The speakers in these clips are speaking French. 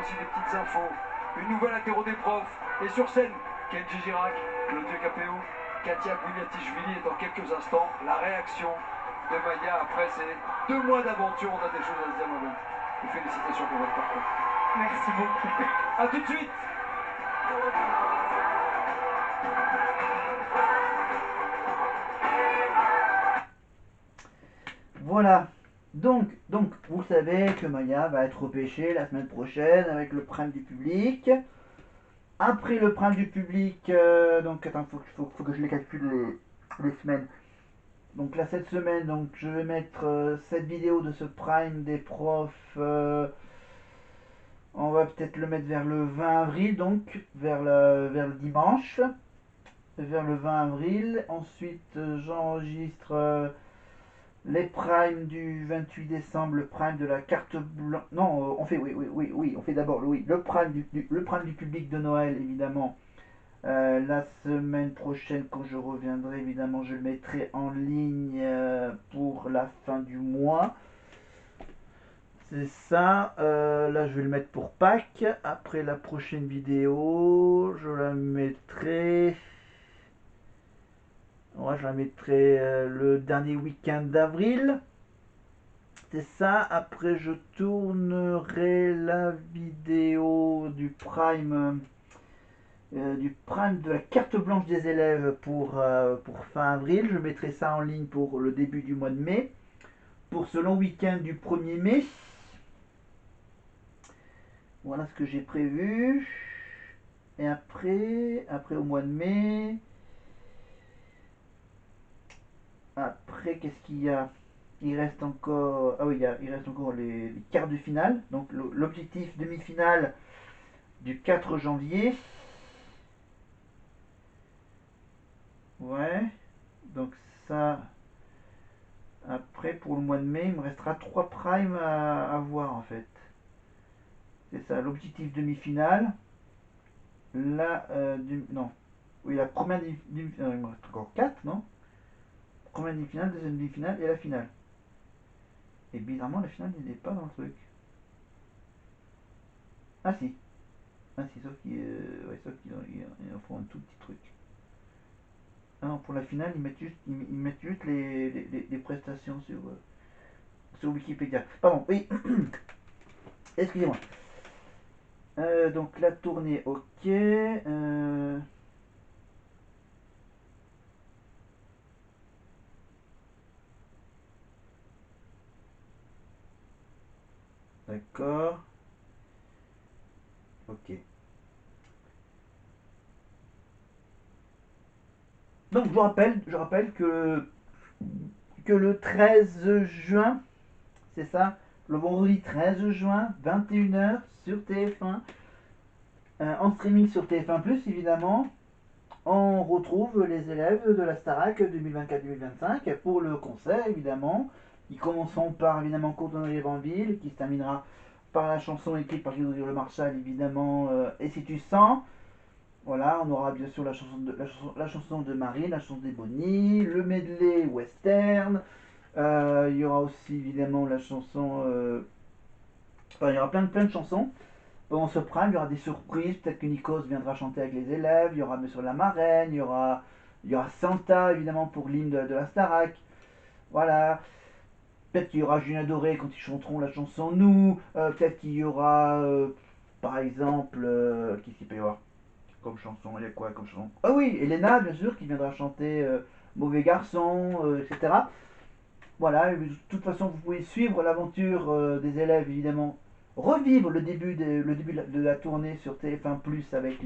aussi des petites infos, une nouvelle interro des profs, et sur scène, Kenji Girac, Claudio Capéo, Katia Bouniatichvili, et dans quelques instants, la réaction de Maya après ces 2 mois d'aventure. On a des choses à se dire, Mohamed. Et félicitations pour votre parcours. Merci beaucoup. A tout de suite. Voilà. Donc, vous savez que Maya va être repêchée la semaine prochaine avec le prime du public. Après le prime du public, donc attends, faut que je les calcule les semaines. Donc là, cette semaine, donc je vais mettre cette vidéo de ce prime des profs. On va peut-être le mettre vers le 20 avril, donc vers le dimanche, vers le 20 avril. Ensuite, j'enregistre les primes du 28 décembre, le prime de la carte blanche. Non, on fait, oui, on fait d'abord le prime du public de Noël, évidemment. La semaine prochaine, quand je reviendrai, évidemment, je le mettrai en ligne pour la fin du mois. C'est ça. Là, je vais le mettre pour Pâques. Après la prochaine vidéo, je la mettrai. Ouais, je la mettrai le dernier week-end d'avril. C'est ça. Après, je tournerai la vidéo du prime de la carte blanche des élèves pour fin avril. Je mettrai ça en ligne pour le début du mois de mai. Pour ce long week-end du 1er mai. Voilà ce que j'ai prévu. Et après au mois de mai. Après, qu'est-ce qu'il y a? Il reste encore. Ah oui, il reste encore les quarts de finale. Donc l'objectif demi-finale du 4 janvier. Ouais. Donc ça. Après, pour le mois de mai, il me restera 3 primes à voir en fait. C'est ça, l'objectif demi-finale. Là, non. Oui, la première demi-finale, il me reste encore 4, non? Première demi-finale, deuxième demi-finale et la finale. Et bizarrement, la finale, il n'est pas dans le truc. Ah si. Ah si, sauf qu'ils en font un tout petit truc. Ah non, pour la finale, ils mettent juste les prestations sur Wikipédia. Pardon, oui. Excusez-moi. Donc la tournée, ok. D'accord. Ok. Donc je rappelle que le 13 juin, c'est ça, le vendredi 13 juin, 21 h sur TF1, en streaming sur TF1+, évidemment, on retrouve les élèves de la Starac 2024-2025 pour le concert, évidemment. Ils commenceront par, évidemment, Courtonnerie Vanville, qui se terminera par la chanson écrite par Grégory Le Marchal, évidemment, Et si tu sens. Voilà, on aura bien sûr la chanson de Marine, la chanson des Bonnie, le medley western. Il y aura aussi évidemment la chanson. Enfin, il y aura plein de chansons. Pendant ce prime, il y aura des surprises. Peut-être que Nikos viendra chanter avec les élèves. Il y aura bien sûr la marraine. Il y aura Santa évidemment pour l'hymne de la Starac. Voilà. Peut-être qu'il y aura Julien Doré quand ils chanteront la chanson Nous. Peut-être qu'il y aura, par exemple, qu'est-ce qu'il peut y avoir comme chanson? Il y a quoi comme chanson? Ah oui, Elena, bien sûr, qui viendra chanter Mauvais garçon, etc. Voilà, de toute façon, vous pouvez suivre l'aventure des élèves, évidemment. Revivre le début de la tournée sur TF1 Plus avec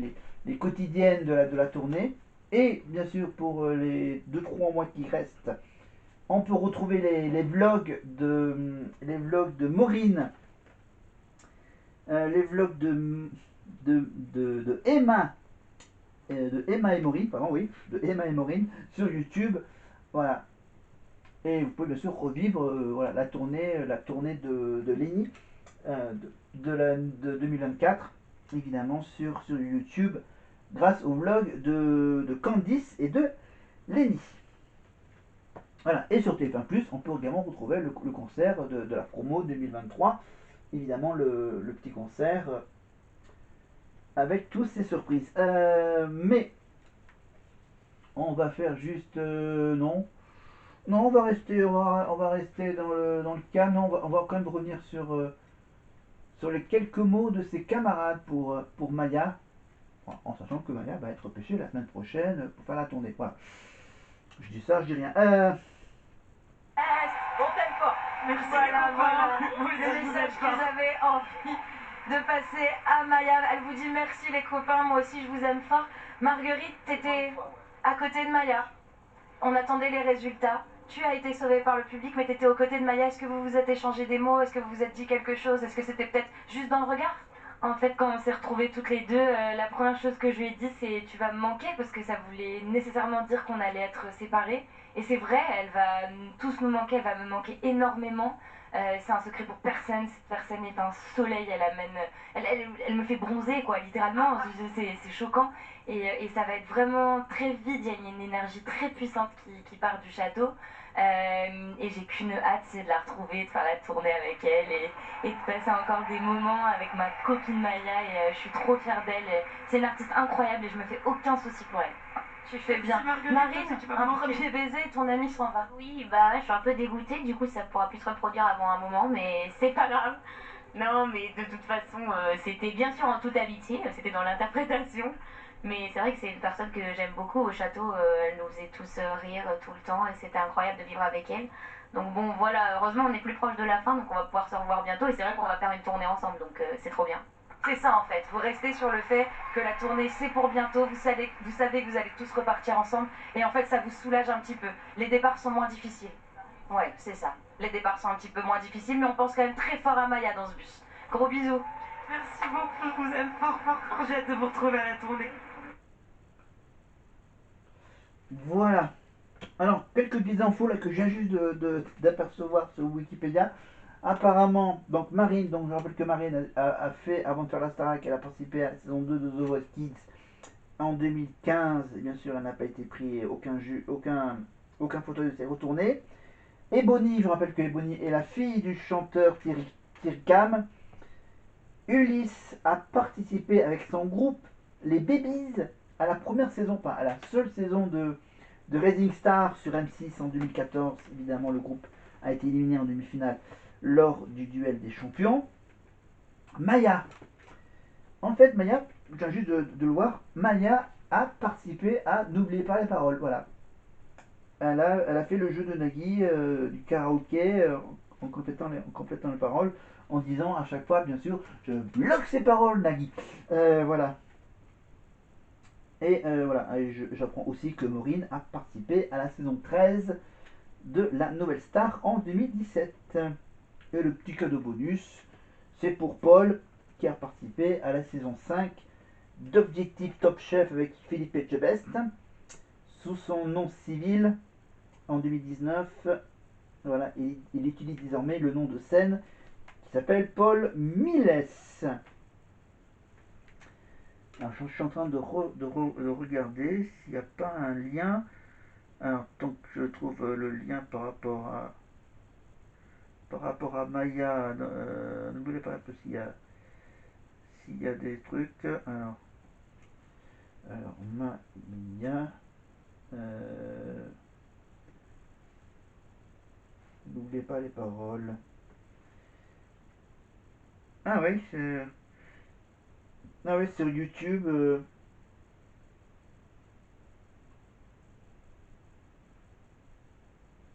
les quotidiennes de la tournée. Et bien sûr, pour les 2-3 mois qui restent, on peut retrouver les vlogs de Maureen, les vlogs de Emma, de Emma et Maureen, pardon, oui, de Emma et Maureen sur YouTube. Voilà. Et vous pouvez bien sûr revivre voilà, la tournée de Lenny de 2024, évidemment sur YouTube, grâce au vlog de Candice et de Lenny. Voilà. Et sur TF1+, on peut également retrouver le concert de la promo 2023, évidemment le petit concert avec tous ces surprises. Mais on va faire juste non. Non, on va rester dans le cas. Non, on va quand même revenir sur les quelques mots de ses camarades pour Maya, en sachant que Maya va être pêchée la semaine prochaine pour faire la tournée. Voilà. Je dis ça, je dis rien. On t'aime fort. Merci Voilà, les voilà. copains. Moi aussi, Le je vous message aime que fort. j'avais envie de passer à Maya. Elle vous dit merci les copains, moi aussi je vous aime fort. Marguerite, t'étais à côté de Maya. On attendait les résultats. Tu as été sauvée par le public, mais t'étais aux côtés de Maya. Est-ce que vous vous êtes échangé des mots? Est-ce que vous vous êtes dit quelque chose? Est-ce que c'était peut-être juste dans le regard? En fait, quand on s'est retrouvés toutes les deux, la première chose que je lui ai dit, c'est tu vas me manquer parce que ça voulait nécessairement dire qu'on allait être séparés. Et c'est vrai, elle va tous nous manquer, elle va me manquer énormément. C'est un secret pour personne. Cette personne est un soleil, elle amène, elle me fait bronzer quoi, littéralement. C'est choquant. Et ça va être vraiment très vite. Il y a une énergie très puissante qui part du château. Et j'ai qu'une hâte, c'est de la retrouver, de faire la tournée avec elle et de passer encore des moments avec ma copine Maya. Et je suis trop fière d'elle. C'est une artiste incroyable et je me fais aucun souci pour elle. Tu fais bien. Marine, un premier baiser et ton ami s'en va. Oui, bah ouais, je suis un peu dégoûtée, du coup ça pourra plus se reproduire avant un moment, mais c'est pas grave. Non, mais de toute façon, c'était bien sûr en toute amitié, c'était dans l'interprétation. Mais c'est vrai que c'est une personne que j'aime beaucoup au château, elle nous faisait tous rire tout le temps et c'était incroyable de vivre avec elle. Donc bon, voilà, heureusement on est plus proche de la fin, donc on va pouvoir se revoir bientôt et c'est vrai qu'on va faire une tournée ensemble, donc c'est trop bien. C'est ça en fait, vous restez sur le fait que la tournée c'est pour bientôt, vous savez que vous allez tous repartir ensemble et en fait ça vous soulage un petit peu. Les départs sont moins difficiles. Ouais, c'est ça. Les départs sont un petit peu moins difficiles mais on pense quand même très fort à Maya dans ce bus. Gros bisous. Merci beaucoup, je vous aime fort, fort, fort. J'ai hâte de vous retrouver à la tournée. Voilà. Alors, quelques petites infos là que je viens juste d'apercevoir sur Wikipédia. Apparemment, donc Marine, donc je rappelle que Marine a fait, avant de faire la Starac, elle a participé à la saison 2 de The Voice Kids en 2015. Et bien sûr, elle n'a pas été pris aucun fauteuil de s'est retourné. Ebony, je rappelle que Ebony est la fille du chanteur Thierry Cam. Ulysse a participé avec son groupe, les Babies, à la première saison, pas à la seule saison de Rising Star sur M6 en 2014. Évidemment, le groupe a été éliminé en demi-finale lors du duel des champions. Maya. En fait, Maya, je viens juste de le voir, Maya a participé à N'oubliez pas les paroles. Voilà. Elle a fait le jeu de Nagui du karaoké en complétant les paroles, en disant à chaque fois, bien sûr, je bloque ces paroles, Nagui. Voilà. Et voilà, j'apprends aussi que Maureen a participé à la saison 13 de La Nouvelle Star en 2017. Et le petit cadeau bonus, c'est pour Paul qui a participé à la saison 5 d'Objectif Top Chef avec Philippe Etchebest sous son nom civil en 2019. Voilà, il utilise désormais le nom de scène qui s'appelle Paul Miles. Alors, je suis en train de regarder s'il n'y a pas un lien. Alors, tant que je trouve le lien par rapport à Maya, n'oubliez pas s'il y a des trucs. Alors Maya, euh, n'oubliez pas les paroles. Ah oui, ah oui, sur YouTube.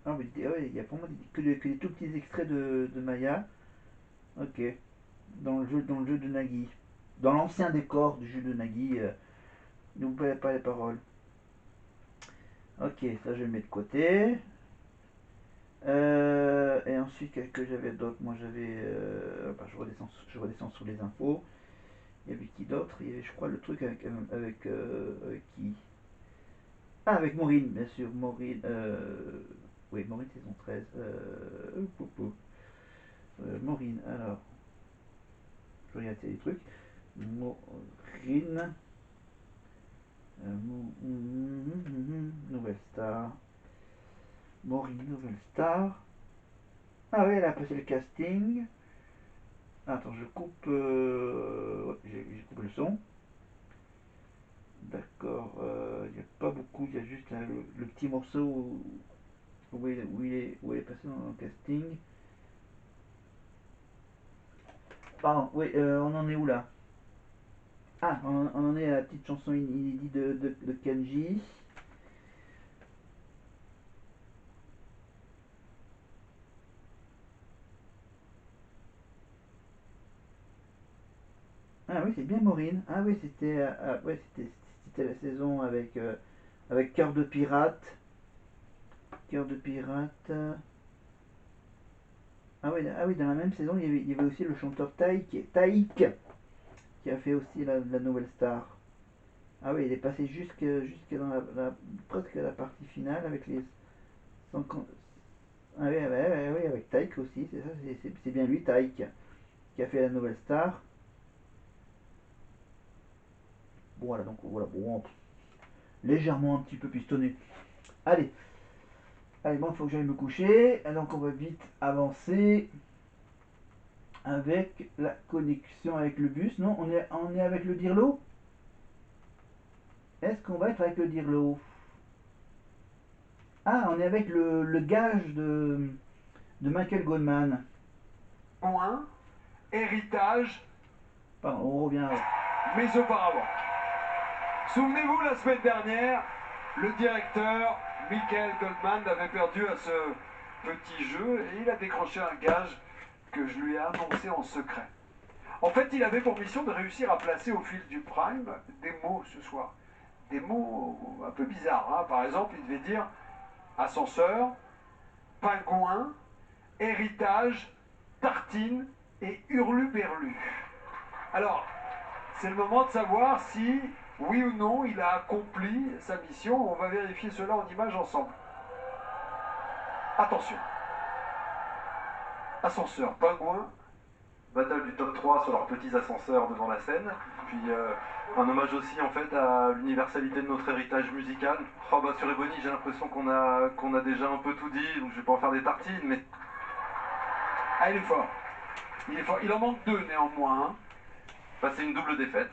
Ah oui, ah ouais, il y a pour moi que des tout petits extraits de Maya. Ok. Dans le jeu de Nagui. Dans l'ancien décor du jeu de Nagui. N'oubliez pas les paroles. Ok, ça je le mets de côté. Et ensuite, qu'est-ce que j'avais d'autre? Moi j'avais. Bah, je redescends sous les infos. Il y avait qui d'autre? Il y avait, je crois, le truc avec qui? Ah, avec Maureen, bien sûr. Maureen. Oui, Maureen saison 13. Maureen, alors. Je regarde les trucs. Maureen. Nouvelle star. Maureen, nouvelle star. Ah oui, elle a passé le casting. Attends, je coupe. Ouais, j'ai coupé le son. coup, il y a juste là, le petit morceau où il est passé dans le casting. Pardon, oui, on en est où là? Ah, on en est à la petite chanson inédite de Kenji. Ah oui, c'est bien Maureen. Ah oui, ouais, c'était la saison avec Cœur de pirate. Cœur de pirate. Ah oui, dans la même saison, il y avait aussi le chanteur Taïk qui a fait aussi la nouvelle star. Ah oui, il est passé jusque dans presque la partie finale avec les 50. Ah oui, oui, avec Taïk aussi, c'est ça, c'est bien lui, Taïk, qui a fait la nouvelle star. Bon, voilà, donc voilà, bon, légèrement un petit peu pistonné. Allez, bon, il faut que j'aille me coucher, donc on va vite avancer avec la connexion avec le bus. Non, on est avec le Dirlo. Est-ce qu'on va être avec le Dirlo? Ah, on est avec le gage de Michael Goldman. Point, héritage, Pardon, on revient. mais auparavant. Souvenez-vous, la semaine dernière, le directeur Michael Goldman avait perdu à ce petit jeu et il a décroché un gage que je lui ai annoncé en secret. En fait, il avait pour mission de réussir à placer au fil du prime des mots ce soir. Des mots un peu bizarres, hein. Par exemple, il devait dire ascenseur, pingouin, héritage, tartine et hurluberlu. Alors, c'est le moment de savoir si, oui ou non, il a accompli sa mission. On va vérifier cela en images ensemble. Attention. Ascenseur, pingouin. Battle du top 3 sur leurs petits ascenseurs devant la scène. Puis un hommage aussi en fait à l'universalité de notre héritage musical. Oh bah sur Ebony j'ai l'impression qu'on a déjà un peu tout dit, donc je vais pas en faire des tartines, mais... Ah, il est fort. Il est fort. Il en manque 2 néanmoins. Hein. Bah, c'est une double défaite.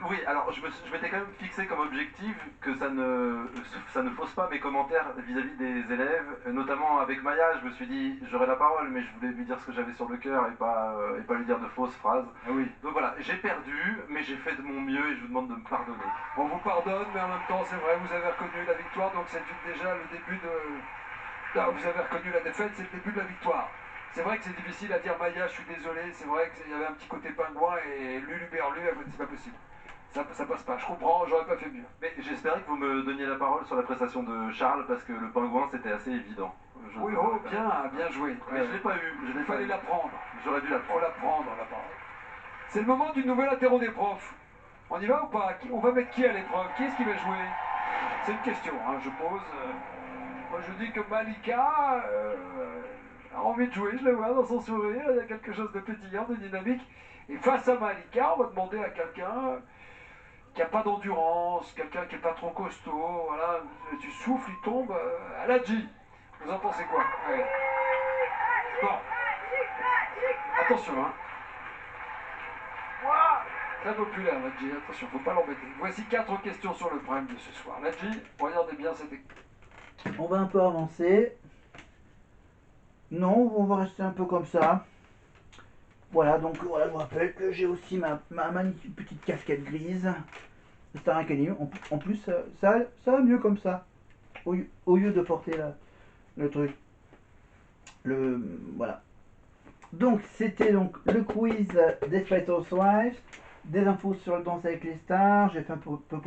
Oui, alors je m'étais quand même fixé comme objectif que ça ne fausse pas mes commentaires vis-à-vis des élèves, notamment avec Maya. Je me suis dit, j'aurais la parole, mais je voulais lui dire ce que j'avais sur le cœur et pas lui dire de fausses phrases. Ah oui. Donc voilà, j'ai perdu, mais j'ai fait de mon mieux et je vous demande de me pardonner. On vous pardonne, mais en même temps, c'est vrai, vous avez reconnu la victoire, donc c'est déjà le début de... Non, vous avez reconnu la défaite, c'est le début de la victoire. C'est vrai que c'est difficile à dire Maya, je suis désolé, c'est vrai qu'il y avait un petit côté pingouin et Luluberlu, c'est pas possible. Ça passe pas, je comprends, j'aurais pas fait mieux. Mais j'espérais que vous me donniez la parole sur la prestation de Charles, parce que le pingouin c'était assez évident. Oui, bien joué. Mais je l'ai pas eu, Il fallait la prendre. J'aurais dû la Il faut prendre. la prendre, la parole. C'est le moment du nouvel interro des profs. On y va ou pas? On va mettre qui à l'épreuve? Qui est-ce qui va jouer? C'est une question, hein, je pose. Moi je dis que Malika a envie de jouer, je la vois dans son sourire, il y a quelque chose de pétillant, de dynamique. Et face à Malika, on va demander à quelqu'un qui n'a pas d'endurance, quelqu'un qui n'est pas trop costaud, voilà, tu souffles, il tombe, à la G. Vous en pensez quoi? Ouais. Bon. Attention, hein. Très populaire, la G, attention, faut pas l'embêter. Voici 4 questions sur le prime de ce soir. La G, regardez bien, c'était... On va un peu avancer. Non, on va rester un peu comme ça. Voilà, donc voilà, je vous rappelle que j'ai aussi ma magnifique petite casquette grise. Star Academy. En plus, ça va mieux comme ça. Au lieu de porter le truc. Voilà. Donc, c'était donc le quiz Desperate Housewives. Des infos sur le Danse avec les stars. J'ai fait un peu